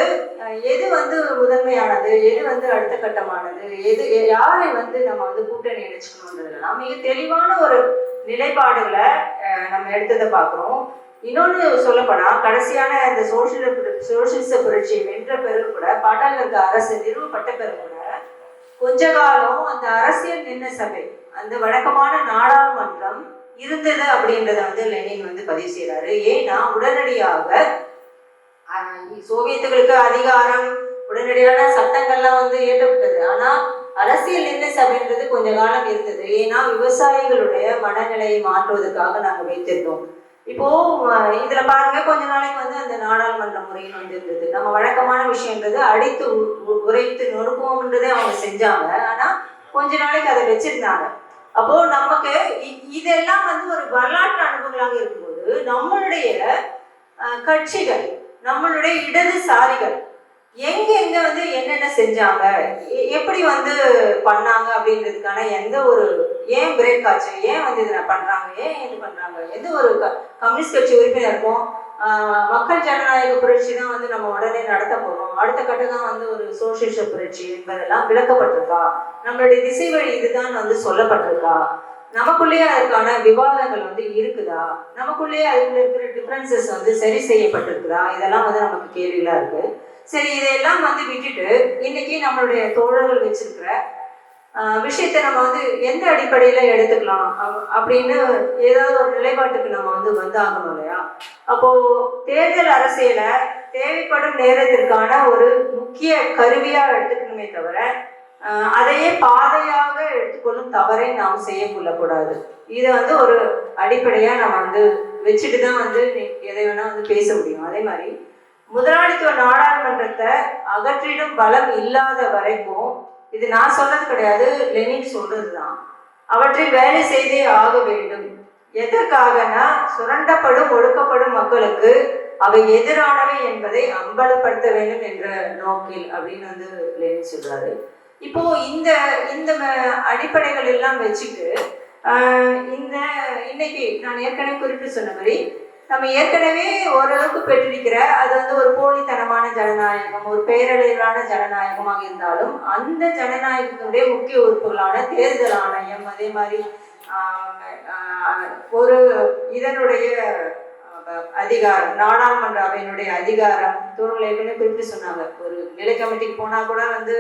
S1: எது வந்து முதன்மையானது, எது வந்து அடுத்த கட்டமானது, எது யாரை வந்து நம்ம வந்து கூட்டணி இணைச்சுக்கணுன்றதுலாம் மிக தெளிவான ஒரு நிலைப்பாடுகளை நம்ம எடுத்ததை பார்க்குறோம். இன்னொன்று சொல்லப்போனா, கடைசியான இந்த சோசியலிச புரட்சியை வென்ற பிறகு கூட, பாட்டாளருக்கு அரசு நிறுவப்பட்ட பிறகு கூட கொஞ்ச காலம் அந்த அரசியல் நிர்ணய சபை, அந்த வழக்கமான நாடாளுமன்றம் இருந்தது அப்படின்றத வந்து லெனின் வந்து பதிவு செய்யறாரு. ஏன்னா உடனடியாக சோவியத்துகளுக்கு அதிகாரம், உடனடியான சட்டங்கள்லாம் வந்து இயற்றப்பட்டது. ஆனா அரசியல் நிர்ணய சபைன்றது கொஞ்ச காலம் இருந்தது. ஏன்னா விவசாயிகளுடைய மனநிலையை மாற்றுவதற்காக நாங்க வைத்திருந்தோம். இப்போ இதுல பாருங்க, கொஞ்ச நாளைக்கு வந்து அந்த நாடாளுமன்ற முறையில் வந்து இருந்தது. நம்ம வழக்கமான விஷயன்றது அடித்து உரைத்து நொறுக்குவோம்ன்றதே அவங்க செஞ்சாங்க. ஆனா கொஞ்ச நாளைக்கு அதை வச்சிருந்தாங்க. அப்போ நமக்கு இதெல்லாம் வந்து ஒரு வரலாற்று அனுபவங்களாக இருக்கும்போது, நம்மளுடைய கட்சிகள், நம்மளுடைய இடதுசாரிகள் எங்க வந்து என்னென்ன செஞ்சாங்க, எப்படி வந்து பண்ணாங்க அப்படின்றதுக்கான எந்த ஒரு, ஏன் பிரேக் ஆச்சு, ஏன் வந்து இதை பண்றாங்க, ஏன் இது பண்றாங்க, எந்த ஒரு கம்யூனிஸ்ட் கட்சி உறுப்பினருக்கும் மக்கள் ஜனநாயக புரட்சி தான் வந்து நம்ம உடனே நடத்த போறோம், அடுத்த கட்டம் தான் வந்து ஒரு சோசியலிச புரட்சி என்பதெல்லாம் விளக்கப்பட்டிருக்கா, நம்மளுடைய திசை வழி இதுதான் வந்து சொல்லப்பட்டிருக்கா, நமக்குள்ளேயே அதுக்கான விவாதங்கள் வந்து இருக்குதா, நமக்குள்ளேயே அதுக்குள்ள இருக்கிற டிஃபரன்சஸ் வந்து சரி செய்யப்பட்டிருக்குதா, இதெல்லாம் வந்து நமக்கு கேள்விகளா இருக்கு. சரி, இதையெல்லாம் வந்து விட்டுட்டு இன்னைக்கு நம்மளுடைய தோழர்கள் வச்சிருக்கிற விஷயத்தை நம்ம வந்து எந்த அடிப்படையில எடுத்துக்கலாம் அப்படின்னு ஏதாவது ஒரு நிலைப்பாட்டுக்கு நம்ம வந்து வந்தாகணும் இல்லையா. அப்போ தேர்தல் அரசியல தேவைப்படும் நேரத்திற்கான ஒரு முக்கிய கருவியா எடுத்துக்கணுமே தவிர அதையே பாதையாக எடுத்துக்கொள்ளும் தவறை நாம் செய்ய கொள்ளக்கூடாது. இதை வந்து ஒரு அடிப்படையா நம்ம வந்து வச்சுட்டு தான் வந்து எதை வேணா வந்து பேச முடியும். அதே மாதிரி முதலாளித்துவ நாடாளுமன்றத்தை அகற்றிடும் பலம் இல்லாத வரைக்கும், இது நான் சொல்றது கிடையாது, லெனின் சொல்றதுதான், அவற்றில் வேலை செய்தே ஆக வேண்டும். எதற்காகனா சுரண்டப்படும் ஒடுக்கப்படும் மக்களுக்கு அவை எதிரானவை என்பதை அம்பலப்படுத்த வேண்டும் என்ற நோக்கில் அப்படின்னு வந்து லெனின் சொல்றாரு. இப்போ இந்த இந்த அடிப்படைகள் எல்லாம் வச்சுட்டு இந்த இன்னைக்கு நான் ஏற்கனவே குறிப்பிட்டு சொன்ன மாதிரி நம்ம ஏற்கனவே ஓரளவுக்கு பெற்றிருக்கிற அது வந்து ஒரு போலித்தனமான ஜனநாயகம், ஒரு பேரழிவான ஜனநாயகமாக இருந்தாலும் அந்த ஜனநாயகத்தினுடைய முக்கிய உறுப்புகளான தேர்தல் ஆணையம், அதே மாதிரி ஒரு இதனுடைய அதிகாரம், நாடாளுமன்ற அவையினுடைய அதிகாரம், தோழர்கள் ஏற்கனவே குறிப்பிட்டு சொன்னாங்க, ஒரு நிலை கமிட்டிக்கு போனா கூட வந்து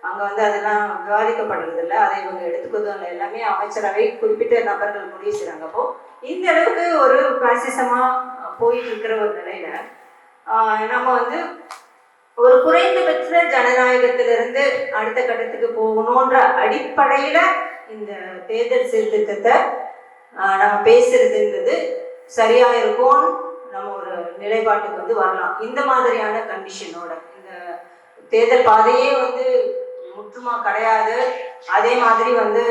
S1: அங்க வந்து அதெல்லாம் விவாதிக்கப்படுறது இல்லை, அதை இவங்க எடுத்துக்கிறதும் இல்லை, எல்லாமே அமைச்சரவை குறிப்பிட்ட நபர்கள் முடிவு செய்றாங்க. அப்போ இந்த அளவுக்கு ஒரு பாசிசமா போயிட்டு இருக்கிற ஒரு நிலையில நம்ம வந்து ஒரு குறைந்தபட்ச ஜனநாயகத்திலிருந்து அடுத்த கட்டத்துக்கு போகணுன்ற அடிப்படையில இந்த தேர்தல் சீர்திருத்தத்தை நம்ம பேசுறதுன்றது சரியா இருக்கும்னு நம்ம ஒரு நிலைப்பாட்டுக்கு வந்து வரலாம். இந்த மாதிரியான கண்டிஷனோட இந்த தேர்தல் பாதையே வந்து முற்றுமா கிடையாது, அதே மாதிரி வந்து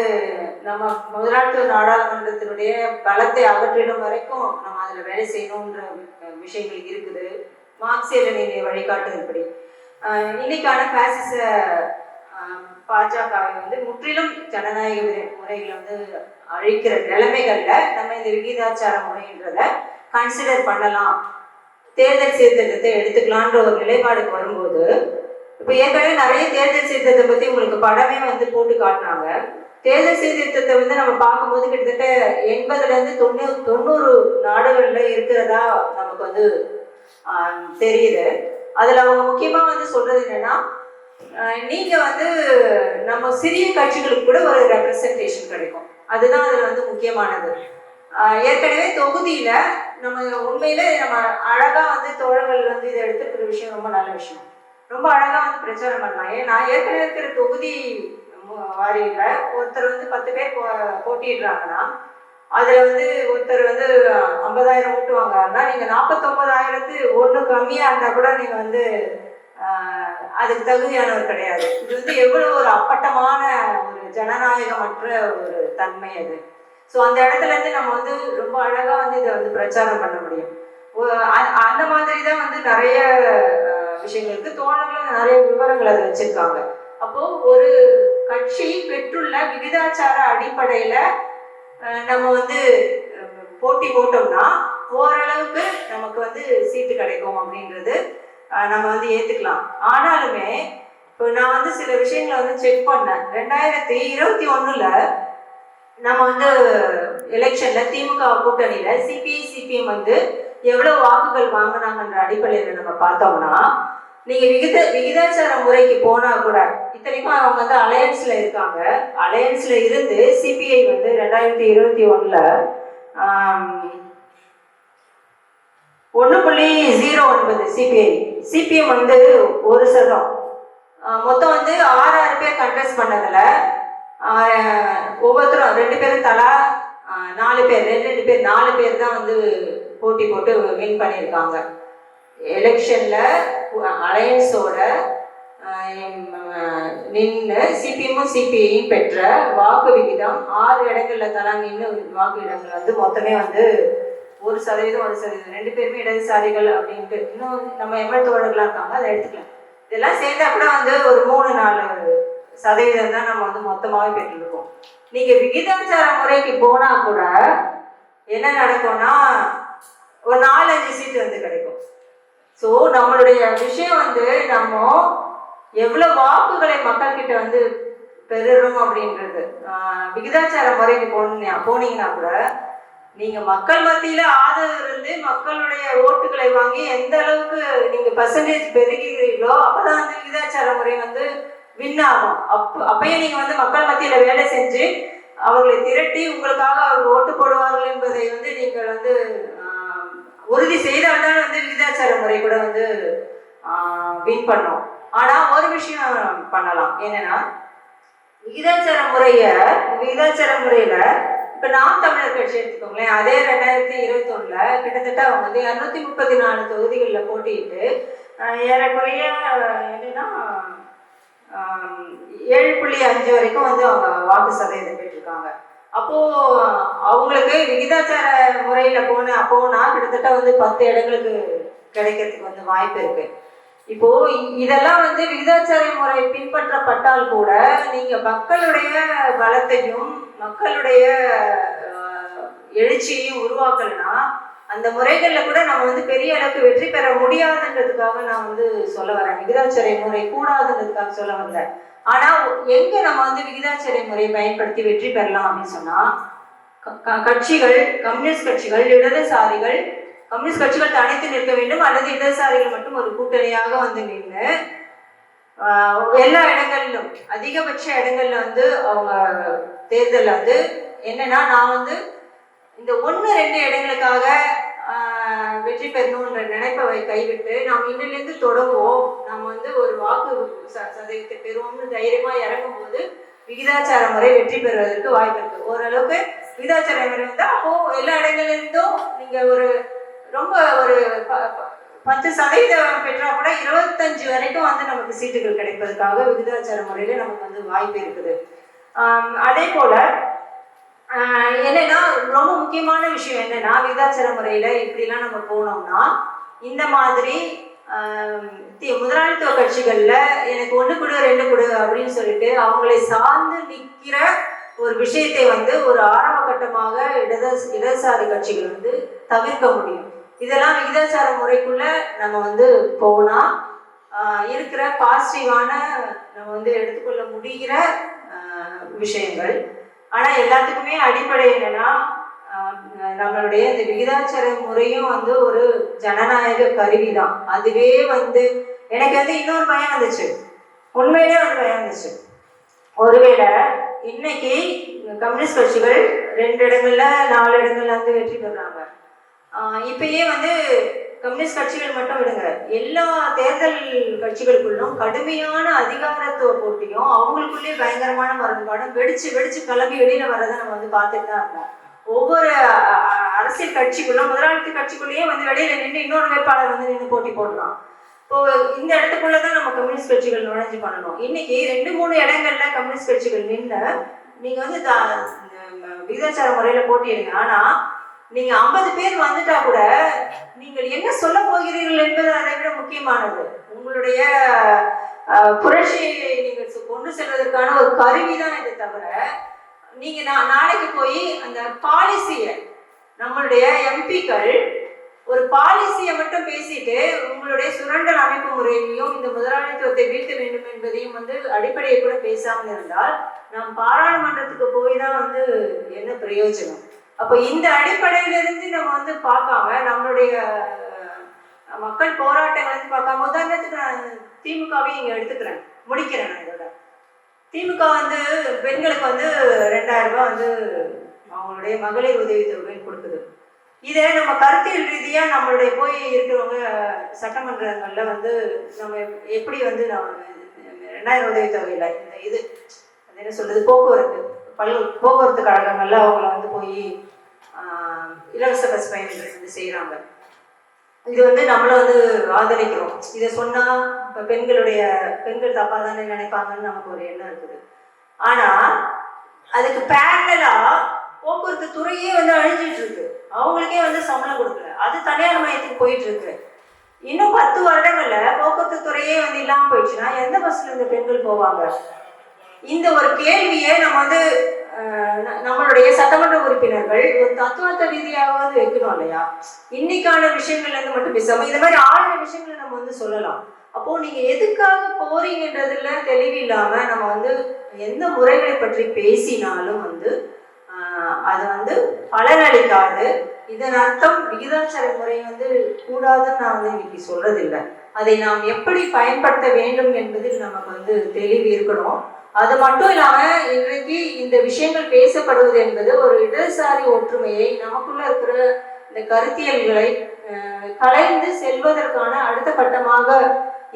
S1: நம்ம முதலாளித்துவ நாடாளுமன்றத்தினுடைய பலத்தை அகற்றிடும் வரைக்கும் நம்ம அதுல வேலை செய்யணுன்ற விஷயங்கள் இருக்குது. மார்க்சிய லெனினிய வழிகாட்டுதல்படி இன்னைக்கான பாசிச பாஜகவை வந்து முற்றிலும் ஜனநாயக முறைகளை வந்து அழிக்கிற நிலைமைகள்ல நம்ம இந்த விகிதாச்சார முறைன்றத கன்சிடர் பண்ணலாம், தேர்தல் சீர்திருத்தத்தை எடுத்துக்கலான்ற ஒரு நிலைப்பாடுக்கு வரும்போது, இப்போ ஏற்கனவே நிறைய தேர்தல் சீர்திருத்தத்தை பத்தி உங்களுக்கு படமே வந்து போட்டு காட்டினாங்க. தேர்தல் சீர்திருத்தத்தை வந்து நம்ம பார்க்கும்போது கிட்டத்தட்ட 80-90 நாடுகள்ல இருக்கிறதா நமக்கு வந்து தெரியுது. அதுல அவங்க முக்கியமா வந்து சொல்றது என்னன்னா, நீங்க வந்து நம்ம சிறிய கட்சிகளுக்கு கூட ஒரு ரெப்ரசன்டேஷன் கிடைக்கும், அதுதான் அதுல வந்து முக்கியமானது. ஏற்கனவே தொகுதியில நம்ம உண்மையில நம்ம அழகா வந்து தோழர்கள் வந்து இதை எடுத்துக்கிற விஷயம் ரொம்ப நல்ல விஷயம், ரொம்ப அழகா வந்து பிரச்சாரம் பண்ணலாம். நான் ஏற்கனவே இருக்கிற தொகுதி வாரியில ஒருத்தர் வந்து 10 பேர் போட்டிடுறாங்கன்னா அதுல வந்து ஒருத்தர் வந்து 50,000 ஓட்டு வாங்கன்னா நீங்க 49,000 கம்மியா இருந்தா கூட நீங்க வந்து அதுக்கு தகுதியானவர் கிடையாது. இது வந்து எவ்வளவு ஒரு அப்பட்டமான ஒரு ஜனநாயகமற்ற ஒரு தன்மை அது. ஸோ அந்த இடத்துல இருந்து நம்ம வந்து ரொம்ப அழகா வந்து இதை வந்து பிரச்சாரம் பண்ண முடியும். அந்த மாதிரி தான் வந்து நிறைய விஷயங்களுக்கு தோழர்களும் நிறைய விவரங்கள் அதை வச்சிருக்காங்க. அப்போ ஒரு கட்சி பெற்றுள்ள விகிதாச்சார அடிப்படையில நம்ம வந்து போட்டி போட்டோம்னா ஓரளவுக்கு நமக்கு வந்து சீட்டு கிடைக்கும் அப்படின்றது நம்ம வந்து ஏத்துக்கலாம். ஆனாலுமே இப்போ நான் வந்து சில விஷயங்களை வந்து செக் பண்ணேன். 2021 நம்ம வந்து எலெக்ஷன்ல திமுக கூட்டணியில சிபிஐ சிபிஎம் வந்து எவ்வளவு வாக்குகள் வாங்கினாங்கன்ற அடிப்படையில் நம்ம பார்த்தோம்னா, நீங்க விகிதாச்சார முறைக்கு போனா கூட, இத்தனைக்கும் அவங்க வந்து அலையன்ஸ்ல இருக்காங்க, அலையன்ஸ்ல இருந்து சிபிஐ வந்து 2021 1.09 சிபிஐ, சிபிஎம் வந்து 1%. மொத்தம் வந்து 6 பேர் கண்டெஸ்ட் பண்ணதுல ஒவ்வொருத்தரும் 2 பேரும் தலா 4 பேர் 4 பேர் தான் வந்து போட்டி போட்டு வின் பண்ணியிருக்காங்க. எலெக்ஷன்ல அலையன்ஸோட நின்று சிபிஎம்மும் சிபிஐயும் பெற்ற வாக்கு விகிதம் 6 இடங்கள்ல தலா நின்று வாக்கு இடங்கள் வந்து மொத்தமே வந்து 1%, 2 பேருமே இடதுசாரிகள் அப்படின்ட்டு. இன்னும் நம்ம எம்எல் தோழர்களா இருக்காங்க, அதை எடுத்துக்கலாம். இதெல்லாம் சேர்ந்தா கூட வந்து ஒரு 3-4% தான் நம்ம வந்து மொத்தமாவே பெற்றிருக்கோம். நீங்க விகிதாச்சார முறைக்கு போனா கூட என்ன நடக்கும்னா, ஒரு 4-5 சீட்டு வந்து கிடைக்கும். ஸோ நம்மளுடைய விஷயம் வந்து நம்ம எவ்வளோ வாக்குகளை மக்கள்கிட்ட வந்து பெறுறோம் அப்படின்றது. விகிதாச்சார முறைக்கு போனீங்கன்னா கூட நீங்க மக்கள் மத்தியில ஆதரவு இருந்து மக்களுடைய ஓட்டுகளை வாங்கி எந்த அளவுக்கு நீங்க பர்சன்டேஜ் பெருகிறீர்களோ அப்பதான் வந்து விகிதாச்சார முறை வந்து வின் ஆகும். அப்பயே நீங்க வந்து மக்கள் மத்தியில வேலை செஞ்சு அவர்களை திரட்டி உங்களுக்காக அவர் ஓட்டு போடுவார்கள் என்பதை வந்து நீங்கள் வந்து உறுதி செய்தால்தான் வந்து விகிதாச்சார முறை கூட வந்து வின் பண்ணும். ஆனா ஒரு விஷயம் பண்ணலாம், என்னன்னா விகிதாச்சார முறையில இப்ப நாம் தமிழர் கட்சி எடுத்துக்கோங்களேன். அதே 2021 கிட்டத்தட்ட அவங்க வந்து 234 தொகுதிகளில் போட்டிட்டு ஏறக்குறைய என்னன்னா 7.5 வரைக்கும் வந்து அவங்க வாக்கு சதவீதம் பெற்றிருக்காங்க. அப்போ அவங்களுக்கு விகிதாச்சார முறையில போனா கிட்டத்தட்ட வந்து 10 இடங்களுக்கு கிடைக்கிறதுக்கு வந்து வாய்ப்பு இருக்கு. இப்போ இதெல்லாம் வந்து விகிதாச்சார முறை பின்பற்றப்பட்டால் கூட நீங்க மக்களுடைய பலத்தையும் மக்களுடைய எழுச்சியையும் உருவாக்கலனா அந்த முறைகள்ல கூட நம்ம வந்து பெரிய அளவுக்கு வெற்றி பெற முடியாதுன்றதுக்காக நான் வந்து சொல்ல வரேன். விகிதாச்சார முறை கூடாதுன்றதுக்காக சொல்ல வந்தேன். ஆனா எங்க நம்ம வந்து விகிதாச்சார முறையை பயன்படுத்தி வெற்றி பெறலாம் அப்படின்னு சொன்னா, கட்சிகள், கம்யூனிஸ்ட் கட்சிகள், இடதுசாரிகள், கம்யூனிஸ்ட் கட்சிகள் தனித்து நிற்க வேண்டும் அல்லது இடதுசாரிகள் மட்டும் ஒரு கூட்டணியாக வந்து நின்று எல்லா இடங்களிலும் அதிகபட்ச இடங்கள்ல வந்து அவங்க தேர்தல் வந்து என்னன்னா, நான் வந்து இந்த 1-2 இடங்களுக்காக வெற்றி பெறணுன்ற நினைப்பை கைவிட்டு நாம் இன்னிலிருந்து தொடங்குவோம், நம்ம வந்து ஒரு வாக்கு சதவீதத்தை பெறுவோம்னு தைரியமா இறங்கும் போது விகிதாச்சார முறை வெற்றி பெறுவதற்கு வாய்ப்பு இருக்கு. ஓரளவுக்கு விகிதாச்சார முறை வந்தா அப்போ எல்லா இடங்களிலிருந்தும் நீங்க ஒரு ரொம்ப ஒரு 10% பெற்றா கூட 25 வரைக்கும் வந்து நமக்கு சீட்டுகள் கிடைப்பதற்காக விகிதாச்சார முறையில நமக்கு வந்து வாய்ப்பு இருக்குது. அதே போல என்னன்னா ரொம்ப முக்கியமான விஷயம் என்னன்னா, விகிதாச்சார முறையில இப்படிலாம் நம்ம போனோம்னா இந்த மாதிரி முதலாளித்துவ கட்சிகள்ல எனக்கு 1 கொடு 2 கொடு அப்படின்னு சொல்லிட்டு அவங்களை சார்ந்து நிற்கிற ஒரு விஷயத்தை வந்து ஒரு ஆரம்ப கட்டமாக இடதுசாரி கட்சிகள் வந்து தவிர்க்க முடியும். இதெல்லாம் விகிதாச்சார முறைக்குள்ள நம்ம வந்து போனா இருக்கிற பாசிட்டிவான நம்ம வந்து எடுத்துக்கொள்ள முடிகிற விஷயங்கள். ஆனா எல்லாத்துக்குமே அடிப்படை என்னன்னா, நம்மளுடைய இந்த விகிதாச்சார முறையும் வந்து ஒரு ஜனநாயக கருவி தான். அதுவே வந்து எனக்கு வந்து இன்னொரு பயம் வந்துச்சு, உண்மையிலே வந்து பயம் வந்துச்சு. ஒருவேளை இன்னைக்கு கம்யூனிஸ்ட் கட்சிகள் 2 இடங்கள்ல 4 இடங்கள்ல வந்து வெற்றி பெறாங்க. இப்பயே வந்து கம்யூனிஸ்ட் கட்சிகள் மட்டும் விடுங்க, எல்லா தேர்தல் கட்சிகளுக்குள்ளும் கடுமையான அதிகாரத்துவ போட்டியும் அவங்களுக்குள்ளேயே பயங்கரமான முரண்பாடும் வெடிச்சு கிளம்பி வெளியில வர்றதை நம்ம வந்து பார்த்துட்டு தான் இருக்கோம். ஒவ்வொரு அரசியல் கட்சிக்குள்ளும் முதலாளித்து கட்சிக்குள்ளேயே வந்து வெளியில நின்று இன்னொரு வேட்பாளர் வந்து நின்று போட்டி போடலாம். இப்போ இந்த இடத்துக்குள்ளதான் நம்ம கம்யூனிஸ்ட் கட்சிகள் நுழைஞ்சு பண்ணணும். இன்னைக்கு 2-3 இடங்கள்ல கம்யூனிஸ்ட் கட்சிகள் நின்று நீங்க வந்து விகிதாச்சார முறையில போட்டிடுங்க. ஆனா நீங்க 50 பேர் வந்துட்டா கூட நீங்கள் என்ன சொல்ல போகிறீர்கள் என்பது அதை விட முக்கியமானது. உங்களுடைய புரட்சியை நீங்கள் கொண்டு செல்வதற்கான ஒரு கருவிதான் இது தவிர, நீங்க நாளைக்கு போய் அந்த பாலிசியை, நம்மளுடைய எம்பிக்கள் ஒரு பாலிசியை மட்டும் பேசிட்டு உங்களுடைய சுரண்டல் அமைப்பு முறையையும் இந்த முதலாளித்துவத்தை வீழ்த்த வேண்டும் என்பதையும் வந்து அடிப்படையை கூட பேசாமல் இருந்தால் நாம் பாராளுமன்றத்துக்கு போய் தான் வந்து என்ன பிரயோஜனம்? அப்போ இந்த அடிப்படையிலிருந்து நம்ம வந்து பார்க்காம நம்மளுடைய மக்கள் போராட்டங்கள் வந்து பார்க்காம, உதாரணத்துக்கு நான் திமுகவை இங்க எடுத்துக்கிறேன், முடிக்கிறேன். நான் இதோட திமுக வந்து பெண்களுக்கு வந்து 2000 ரூபாய் வந்து அவங்களுடைய மகளிர் உதவித்தொகை கொடுக்குது. இதை நம்ம கருத்தியல் ரீதியா நம்மளுடைய போய் இருக்கிறவங்க சட்டமன்றங்கள்ல வந்து நம்ம எப்படி வந்து நம்ம 2000 உதவித்தொகையில இந்த இது என்ன சொல்றது, போக்குவரத்து கழகங்கள்ல அவங்கள வந்து போய் இலவச பஸ் பயணங்கள் வந்து செய்யறாங்க. இது வந்து நம்மள வந்து ஆதரிக்கிறோம். இதை சொன்னா இப்ப பெண்கள் தப்பா தானே நினைப்பாங்கன்னு நமக்கு ஒரு எண்ணம் இருக்குது. ஆனா அதுக்கு பேரலா போக்குவரத்து துறையே வந்து அழிஞ்சிட்டு இருக்கு. அவங்களுக்கே வந்து சம்பளம் கொடுக்கல, அது தனியார் மையத்துக்கு போயிட்டு இருக்கு. இன்னும் 10 வருடங்கள்ல போக்குவரத்து துறையே வந்து இல்லாம போயிடுச்சுன்னா எந்த பஸ்ல இந்த பெண்கள் போவாங்க? இந்த ஒரு கேள்வியை நம்ம வந்து நம்மளுடைய சட்டமன்ற உறுப்பினர்கள் ஒரு தத்துவார்த்த ரீதியாவது வைக்கணும் இல்லையா? இன்னைக்கான விஷயங்கள்ல இருந்து மட்டும் பேசாம இந்த மாதிரி ஆழ்ந்த விஷயங்களை நம்ம வந்து சொல்லலாம். அப்போ நீங்க எதுக்காக போறீங்கன்றதுல தெளிவில்லாம நம்ம வந்து எந்த முறைகளை பற்றி பேசினாலும் வந்து அது வந்து பலனளிக்காது. இதன் அர்த்தம் விகிதாச்சார முறை வந்து கூடாதுன்னு நான் வந்து இன்னைக்கு சொல்றதில்லை. அதை நாம் எப்படி பயன்படுத்த வேண்டும் என்பதில் நமக்கு வந்து தெளிவு இருக்கணும். அது மட்டும் இல்லாம இன்றைக்கு இந்த விஷயங்கள் பேசப்படுவது என்பது ஒரு இடதுசாரி ஒற்றுமையை, நமக்குள்ள இருக்கிற இந்த கருத்தியல்களை கலைந்து செல்வதற்கான அடுத்த கட்டமாக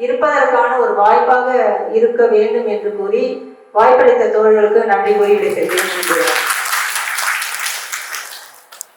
S1: இருப்பதற்கான ஒரு வாய்ப்பாக இருக்க வேண்டும் என்று கூறி வாய்ப்பளித்த தோழர்களுக்கு நன்றி கூறி விடைபெறுகிறேன்.